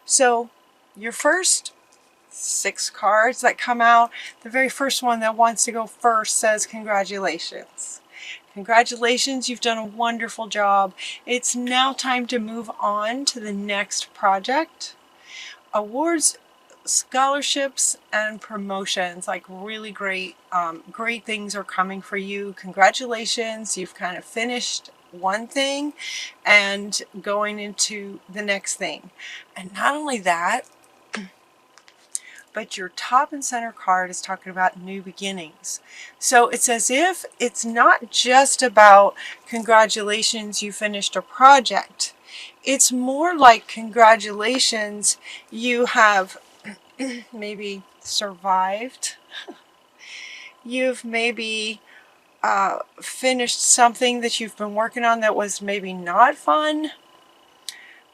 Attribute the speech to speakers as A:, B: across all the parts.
A: So your first 6 cards that come out, the very first one that wants to go first says congratulations. Congratulations, you've done a wonderful job. It's now time to move on to the next project. Awards, scholarships, and promotions, like really great things are coming for you. Congratulations, you've kind of finished one thing and going into the next thing. And not only that, but your top and center card is talking about new beginnings. So it's as if it's not just about congratulations, you finished a project. It's more like congratulations, you have maybe survived. You've maybe finished something that you've been working on that was maybe not fun.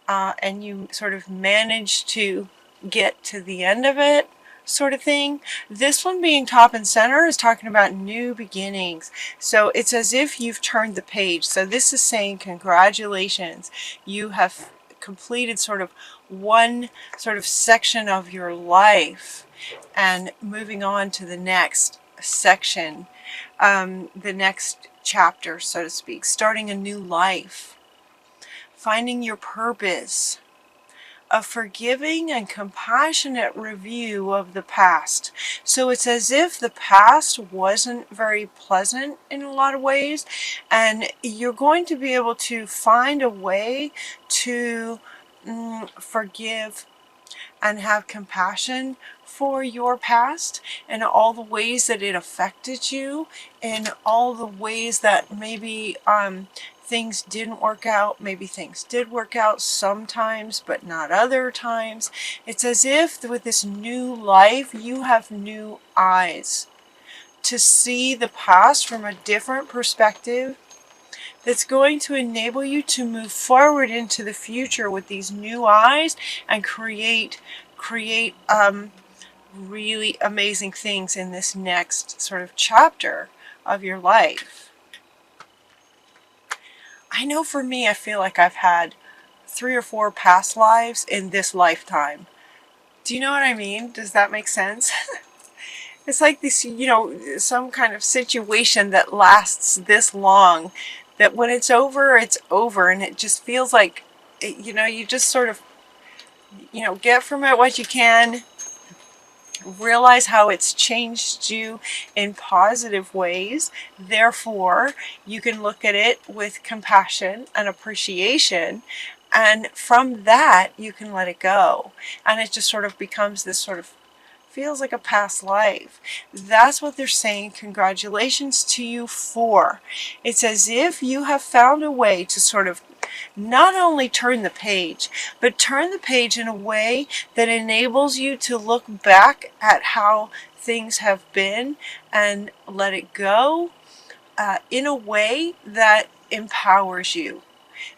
A: And you sort of managed to get to the end of it, sort of thing. This one being top and center is talking about new beginnings. So it's as if you've turned the page. So this is saying congratulations, you have completed sort of one sort of section of your life and moving on to the next section, the next chapter, so to speak, starting a new life, finding your purpose, a forgiving and compassionate review of the past. So it's as if the past wasn't very pleasant in a lot of ways, and you're going to be able to find a way to forgive and have compassion for your past and all the ways that it affected you, and all the ways that maybe things didn't work out. Maybe things did work out sometimes, but not other times. It's as if with this new life, you have new eyes to see the past from a different perspective, that's going to enable you to move forward into the future with these new eyes and create really amazing things in this next sort of chapter of your life. I know for me, I feel like I've had 3 or 4 past lives in this lifetime. Do you know what I mean? Does that make sense? It's like this, some kind of situation that lasts this long, that when it's over, and it just feels like, you just sort of, get from it what you can, realize how it's changed you in positive ways. Therefore, you can look at it with compassion and appreciation, and from that, you can let it go. And it just sort of becomes this sort of, feels like a past life. That's what they're saying congratulations to you for. It's as if you have found a way to sort of not only turn the page, but turn the page in a way that enables you to look back at how things have been and let it go in a way that empowers you.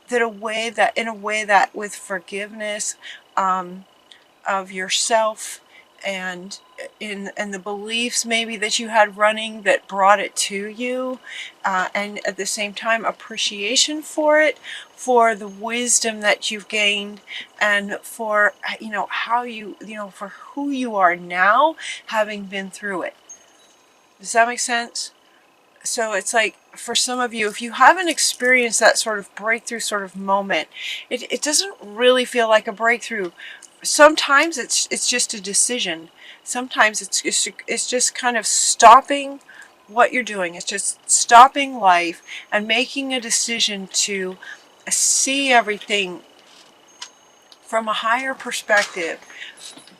A: In a way that with forgiveness of yourself, and the beliefs maybe that you had running that brought it to you, and at the same time appreciation for it, for the wisdom that you've gained, and for how you for who you are now, having been through it. Does that make sense? So it's like, for some of you, if you haven't experienced that sort of breakthrough sort of moment, it doesn't really feel like a breakthrough. Sometimes it's just a decision. Sometimes it's just kind of stopping what you're doing. It's just stopping life and making a decision to see everything from a higher perspective.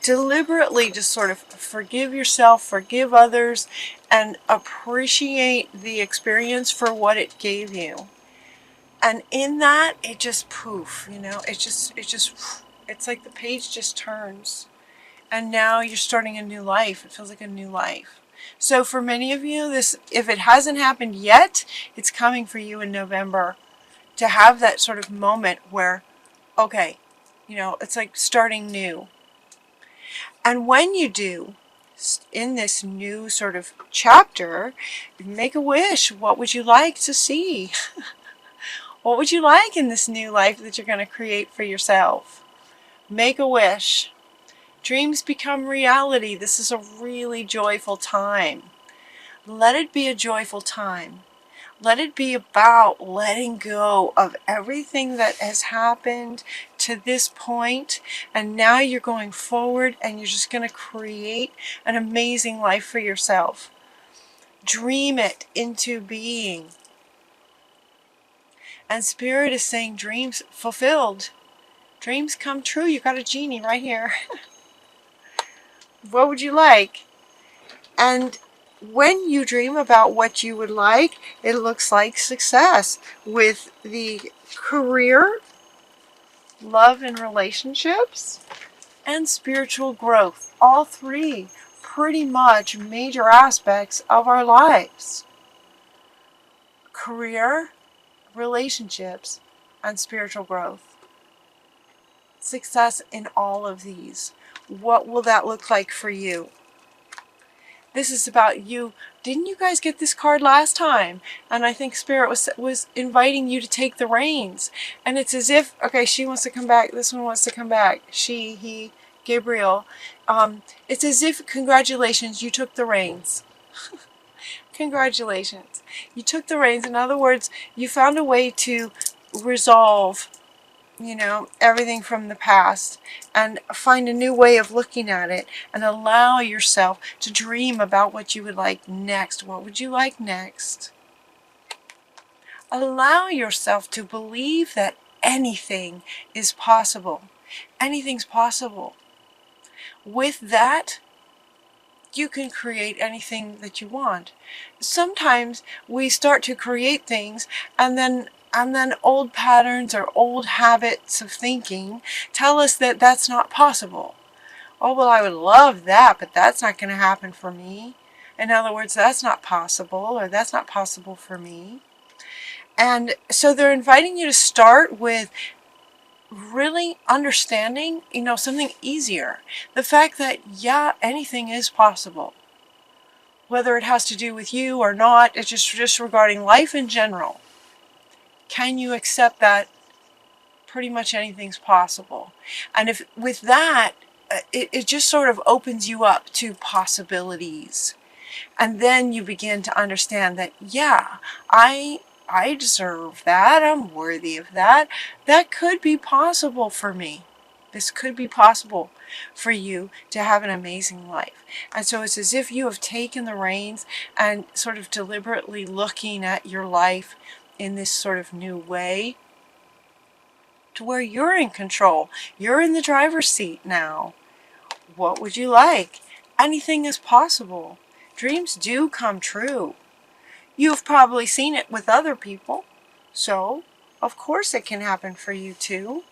A: Deliberately just sort of forgive yourself, forgive others, and appreciate the experience for what it gave you. And in that, it just poof, it's like the page just turns, and now you're starting a new life. It feels like a new life. So for many of you, this, if it hasn't happened yet, it's coming for you in November, to have that sort of moment where, okay, it's like starting new. And when you do, in this new sort of chapter, make a wish. What would you like to see? What would you like in this new life that you're going to create for yourself? Make a wish. Dreams become reality. This is a really joyful time. Let it be a joyful time. Let it be about letting go of everything that has happened to this point, and now you're going forward and you're just going to create an amazing life for yourself. Dream it into being. And Spirit is saying dreams fulfilled. Dreams come true. You got a genie right here. What would you like? And when you dream about what you would like, it looks like success with the career, love and relationships, and spiritual growth. All three pretty much major aspects of our lives. Career, relationships, and spiritual growth. Success in all of these. What will that look like for you? This is about you. Didn't you guys get this card last time? And I think Spirit was inviting you to take the reins. And it's as if, okay, she wants to come back. This one wants to come back. She, he, Gabriel. It's as if, congratulations, you took the reins. Congratulations. You took the reins. In other words, you found a way to resolve, everything from the past and find a new way of looking at it and allow yourself to dream about what you would like next. What would you like next? Allow yourself to believe that anything is possible. Anything's possible. With that, you can create anything that you want. Sometimes we start to create things and then old patterns or old habits of thinking tell us that that's not possible. Oh, well, I would love that, but that's not going to happen for me. In other words, that's not possible, or that's not possible for me. And so they're inviting you to start with really understanding, something easier. The fact that, yeah, anything is possible. Whether it has to do with you or not, it's just regarding life in general. Can you accept that pretty much anything's possible? And if with that, it just sort of opens you up to possibilities. And then you begin to understand that, yeah, I deserve that. I'm worthy of that. That could be possible for me. This could be possible for you to have an amazing life. And so it's as if you have taken the reins and sort of deliberately looking at your life in this sort of new way to where you're in control. You're in the driver's seat now. What would you like? Anything is possible. Dreams do come true. You've probably seen it with other people, so of course it can happen for you too.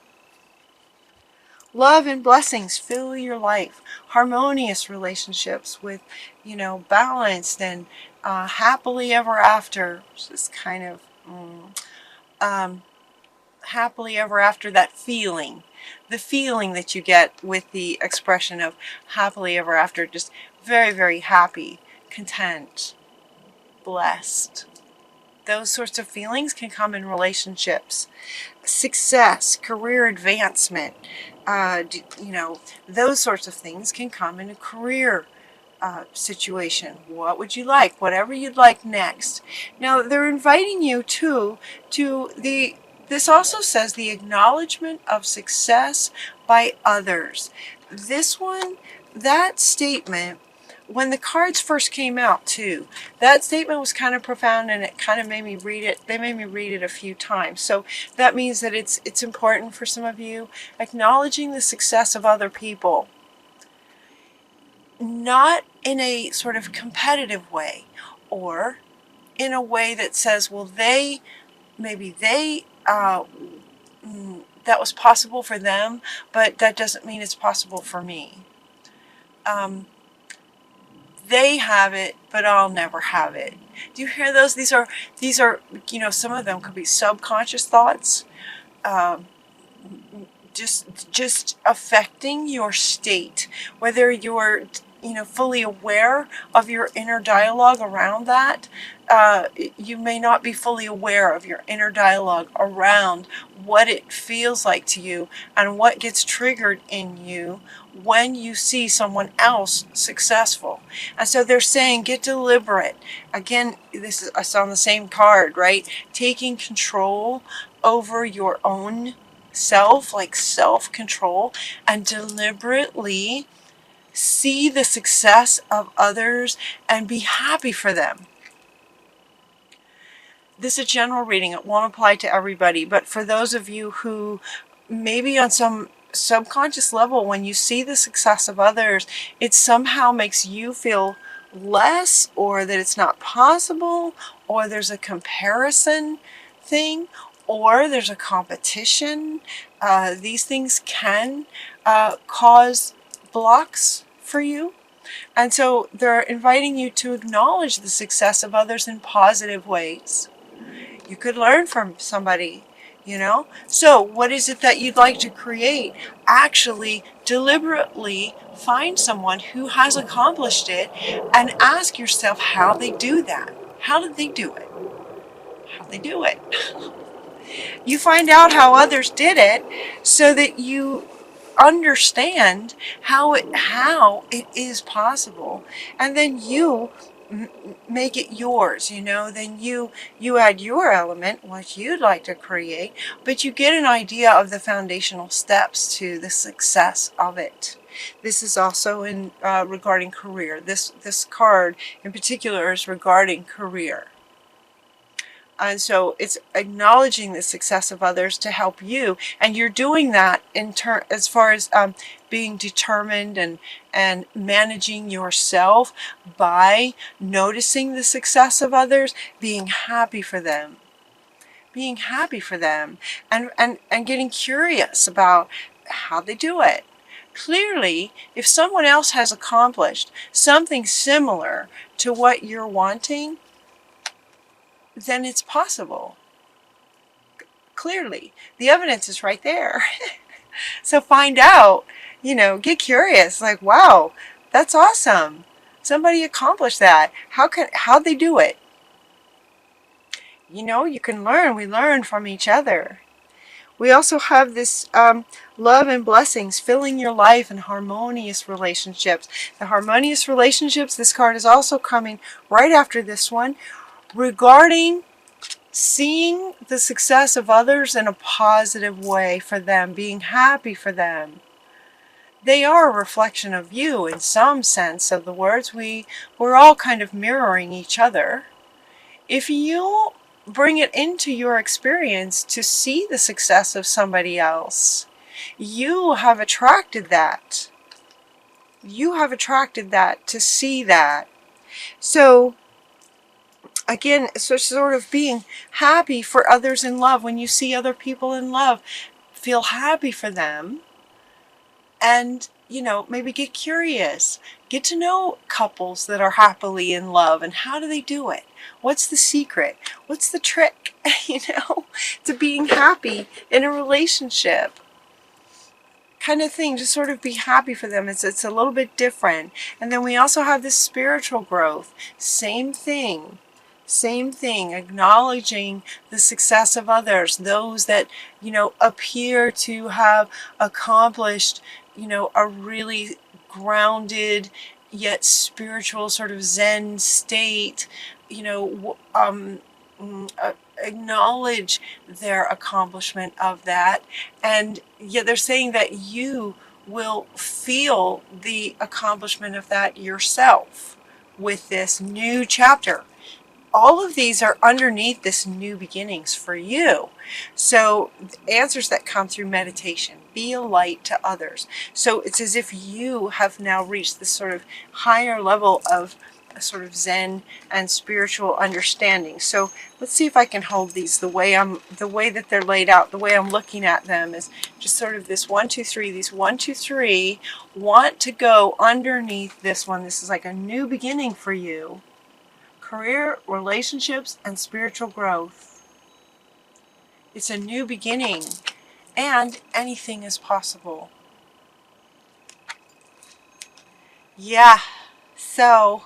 A: Love and blessings fill your life. Harmonious relationships with, balanced and happily ever after. Just kind of happily ever after, that feeling. The feeling that you get with the expression of happily ever after. Just very, very happy, content, blessed. Those sorts of feelings can come in relationships. Success, career advancement, those sorts of things can come in a career situation. What would you like? Whatever you'd like next. Now, they're inviting you to this also says the acknowledgement of success by others. This one, that statement, when the cards first came out too, that statement was kind of profound, and it kind of made me read it. They made me read it a few times. So that means that it's important for some of you, acknowledging the success of other people. Not in a sort of competitive way, or in a way that says, well, maybe they that was possible for them, but that doesn't mean it's possible for me. They have it, but I'll never have it. Do you hear those? These are some of them could be subconscious thoughts, just affecting your state, whether you're fully aware of your inner dialogue around that. You may not be fully aware of your inner dialogue around what it feels like to you and what gets triggered in you when you see someone else successful. And so they're saying, get deliberate. Again, this is, it's on the same card, right? Taking control over your own self, like self-control, and deliberately see the success of others and be happy for them. This is a general reading. It won't apply to everybody, but for those of you who maybe on some subconscious level, when you see the success of others, it somehow makes you feel less, or that it's not possible, or there's a comparison thing, or there's a competition. These things can cause blocks for you. And so they're inviting you to acknowledge the success of others in positive ways. You could learn from somebody, So what is it that you'd like to create? Actually, deliberately find someone who has accomplished it and ask yourself how they do that. How did they do it? How did they do it? You find out how others did it so that you understand how it is possible, and then you make it yours. Then you add your element, what you'd like to create, but you get an idea of the foundational steps to the success of it. This is also in regarding career. This card in particular is regarding career. And so it's acknowledging the success of others to help you. And you're doing that as far as being determined and managing yourself by noticing the success of others, being happy for them. Being happy for them and getting curious about how they do it. Clearly, if someone else has accomplished something similar to what you're wanting, then it's possible. Clearly, the evidence is right there. So find out, get curious, like, wow, that's awesome. Somebody accomplished that. How'd they do it? You can learn. We learn from each other. We also have this love and blessings filling your life and harmonious relationships. The harmonious relationships, this card is also coming right after this one, regarding seeing the success of others in a positive way for them, being happy for them. They are a reflection of you in some sense of the words. We're all kind of mirroring each other. If you bring it into your experience to see the success of somebody else, you have attracted that. You have attracted that to see that. So again, so sort of being happy for others in love. When you see other people in love, feel happy for them. And, maybe get curious. Get to know couples that are happily in love, and how do they do it? What's the secret? What's the trick, to being happy in a relationship? Kind of thing, just sort of be happy for them. It's a little bit different. And then we also have this spiritual growth. Same thing, acknowledging the success of others, those that, appear to have accomplished, a really grounded yet spiritual sort of Zen state, acknowledge their accomplishment of that. And yet they're saying that you will feel the accomplishment of that yourself with this new chapter. All of these are underneath this new beginnings for you. So answers that come through meditation. Be a light to others. So it's as if you have now reached this sort of higher level of a sort of Zen and spiritual understanding. So let's see if I can hold these the way that they're laid out. The way I'm looking at them is just sort of this 1, 2, 3. These 1, 2, 3 want to go underneath this one. This is like a new beginning for you. Career, relationships, and spiritual growth. It's a new beginning, and anything is possible. Yeah. So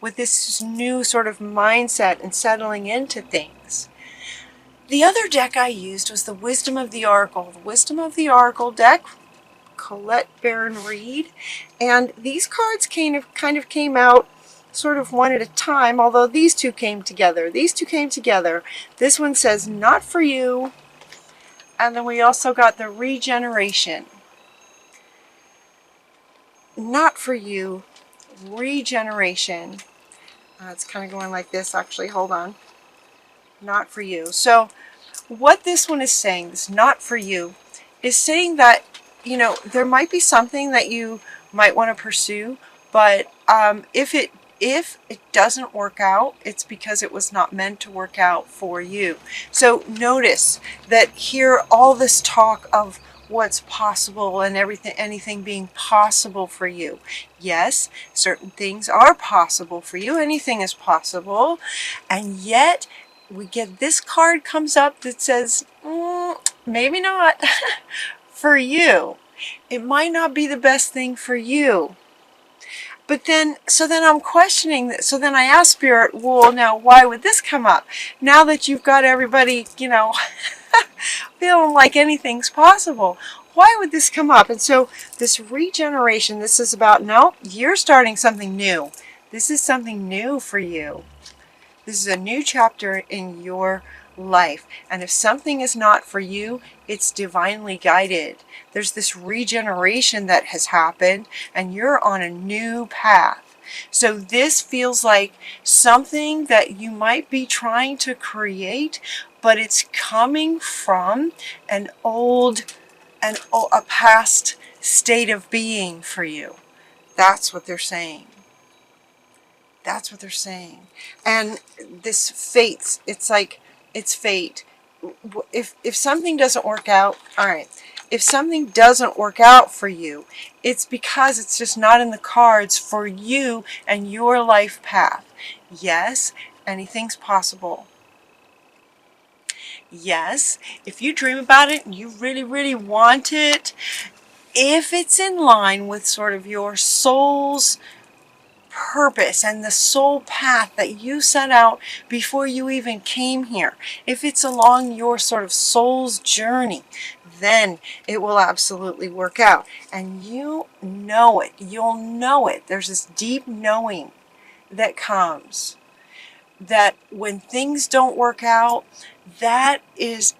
A: with this new sort of mindset and settling into things. The other deck I used was the Wisdom of the Oracle. The Wisdom of the Oracle deck, Colette Baron Reed. And these cards kind of came out sort of one at a time, although these two came together. These two came together. This one says, not for you. And then we also got the regeneration. Not for you. Regeneration. It's kind of going like this, actually. Hold on. Not for you. So what this one is saying, this not for you, is saying that, you know, there might be something that you might want to pursue, but if it doesn't work out, it's because it was not meant to work out for you. So notice that here, all this talk of what's possible and anything being possible for you. Yes, certain things are possible for you. Anything is possible. And yet we get this card comes up that says, maybe not for you. It might not be the best thing for you. But then, so then I'm questioning that. So then I ask Spirit, well, now why would this come up? Now that you've got everybody, you know, feeling like anything's possible, why would this come up? And so this regeneration, this is about, no, you're starting something new. This is something new for you. This is a new chapter in your life. And if something is not for you, it's divinely guided. There's this regeneration that has happened, and you're on a new path. So this feels like something that you might be trying to create, but it's coming from a past state of being for you. That's what they're saying. That's what they're saying. And this fate, it's like, it's fate. If something doesn't work out, all right, if something doesn't work out for you, it's because it's just not in the cards for you and your life path. Yes, anything's possible. Yes, if you dream about it and you really, really want it, if it's in line with sort of your soul's purpose and the soul path that you set out before you even came here, if it's along your sort of soul's journey, then it will absolutely work out. And you know it. You'll know it. There's this deep knowing that comes that when things don't work out, that is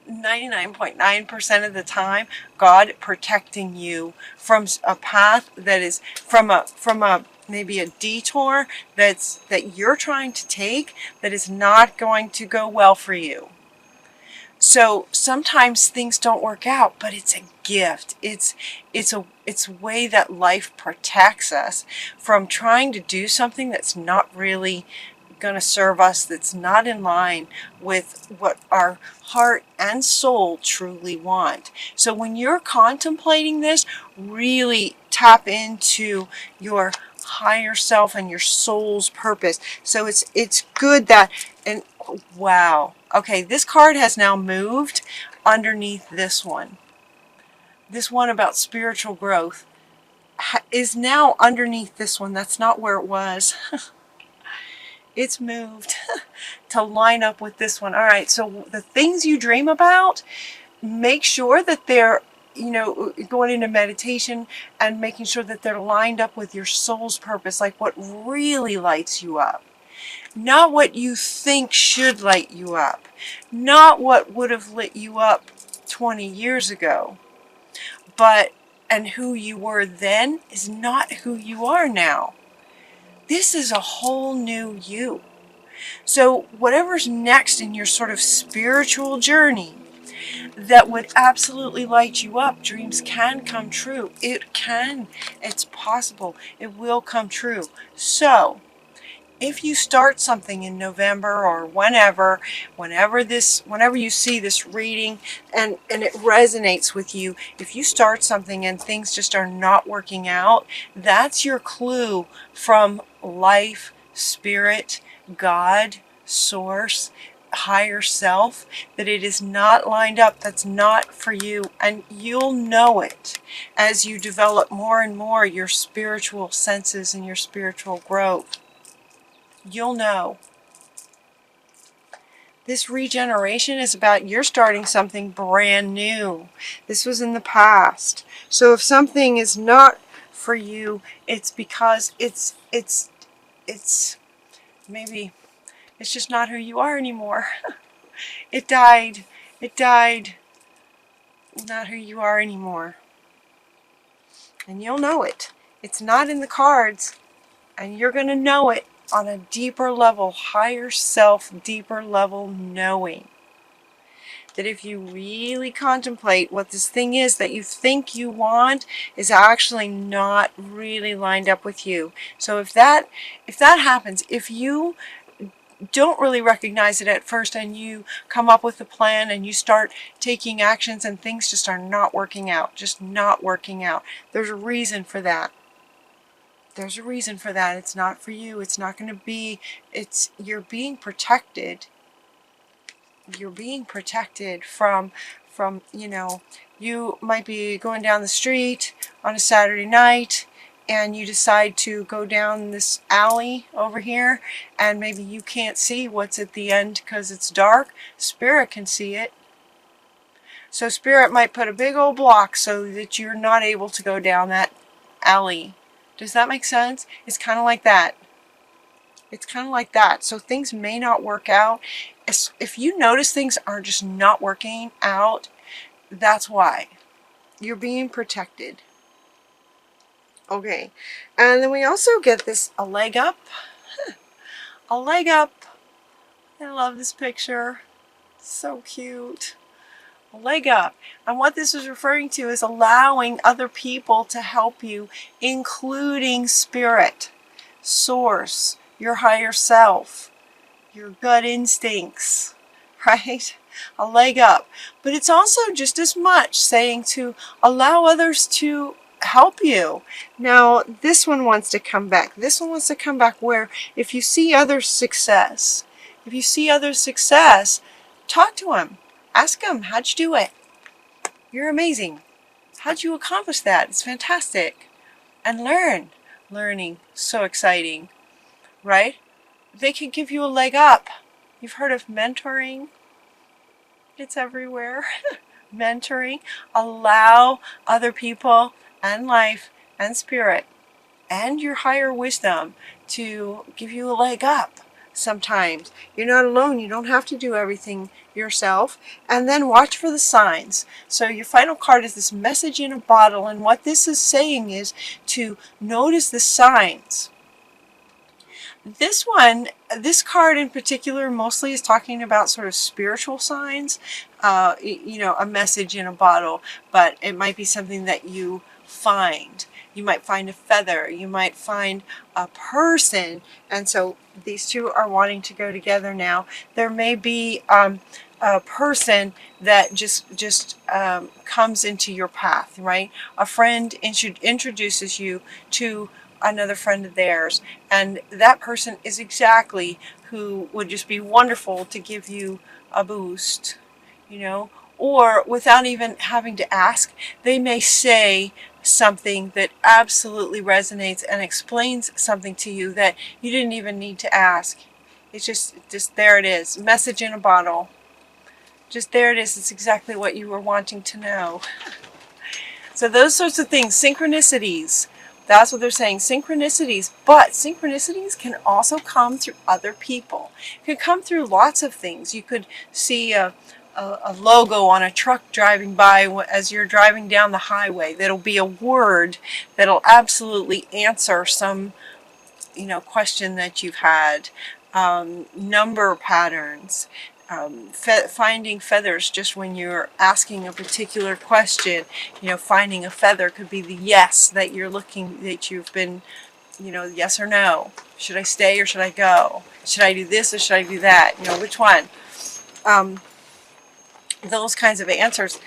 A: 99.9% of the time God protecting you from a path that is from a maybe a detour that you're trying to take that is not going to go well for you. So sometimes things don't work out, but it's a gift. It's a way that life protects us from trying to do something that's not really going to serve us, that's not in line with what our heart and soul truly want. So when you're contemplating this, really tap into your higher self and your soul's purpose. So it's good that, and wow, okay, this card has now moved underneath this one. This one about spiritual growth is now underneath this one. That's not where it was. It's moved to line up with this one. All right, so the things you dream about, make sure that they're, you know, going into meditation and making sure that they're lined up with your soul's purpose, like what really lights you up. Not what you think should light you up. Not what would have lit you up 20 years ago. But, and who you were then is not who you are now. This is a whole new you. So whatever's next in your sort of spiritual journey that would absolutely light you up, dreams can come true. It can. It's possible. It will come true. So if you start something in November or whenever you see this reading and it resonates with you, if you start something and things just are not working out, that's your clue from life, spirit, God, source, higher self, that it is not lined up, that's not for you, and you'll know it as you develop more and more your spiritual senses and your spiritual growth. You'll know. This regeneration is about you're starting something brand new. This was in the past. So if something is not for you, it's because it's maybe it's just not who you are anymore. It died. It died. Not who you are anymore. And you'll know it. It's not in the cards. And you're going to know it on a deeper level, higher self, deeper level knowing. That if you really contemplate what this thing is that you think you want is actually not really lined up with you. So if that happens, if you don't really recognize it at first and you come up with a plan and you start taking actions and things just are not working out, just not working out, there's a reason for that. There's a reason for that. It's not for you. It's not going to be, you're being protected. You're being protected from, you know, you might be going down the street on a Saturday night and you decide to go down this alley over here and maybe you can't see what's at the end because it's dark. Spirit can see it. So Spirit might put a big old block so that you're not able to go down that alley. Does that make sense? It's kind of like that. It's kind of like that. So things may not work out. If you notice things are just not working out, that's why. You're being protected. Okay. And then we also get this, a leg up. A leg up. I love this picture. So cute. A leg up. And what this is referring to is allowing other people to help you, including Spirit, Source, your higher self, your gut instincts, right? A leg up. But it's also just as much saying to allow others to help you. Now, this one wants to come back. This one wants to come back where if you see others' success, talk to them. Ask them, how'd you do it? You're amazing. How'd you accomplish that? It's fantastic. And learn. Learning, so exciting, right? They can give you a leg up. You've heard of mentoring? It's everywhere. Mentoring. Allow other people and life and Spirit and your higher wisdom to give you a leg up. Sometimes you're not alone. You don't have to do everything yourself. And then watch for the signs. So your final card is this message in a bottle, and what this is saying is to notice the signs. This one, this card in particular mostly is talking about sort of spiritual signs, you know, a message in a bottle, but it might be something that you find. You might find a feather, you might find a person, and so these two are wanting to go together now. There may be a person that just comes into your path, right? A friend introduces you to another friend of theirs, and that person is exactly who would just be wonderful to give you a boost, you know, or without even having to ask, they may say something that absolutely resonates and explains something to you that you didn't even need to ask. It's just there it is. Message in a bottle. Just there it is. It's exactly what you were wanting to know. So those sorts of things, synchronicities, that's what they're saying, synchronicities. But synchronicities can also come through other people. It can come through lots of things. You could see a logo on a truck driving by as you're driving down the highway. That'll be a word that'll absolutely answer some, you know, question that you've had. Number patterns. Finding feathers just when you're asking a particular question. You know, finding a feather could be the yes that you're looking, that you've been, you know, yes or no. Should I stay or should I go? Should I do this or should I do that? You know, which one? Those kinds of answers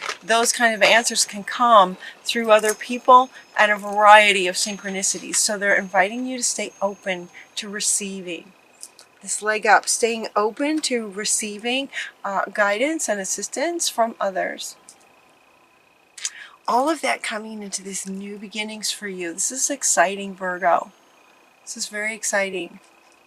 A: can come through other people and a variety of synchronicities. So they're inviting you to stay open to receiving. this leg up, staying open to receiving guidance and assistance from others. All of that coming into this new beginnings for you. This is exciting, Virgo. This is very exciting.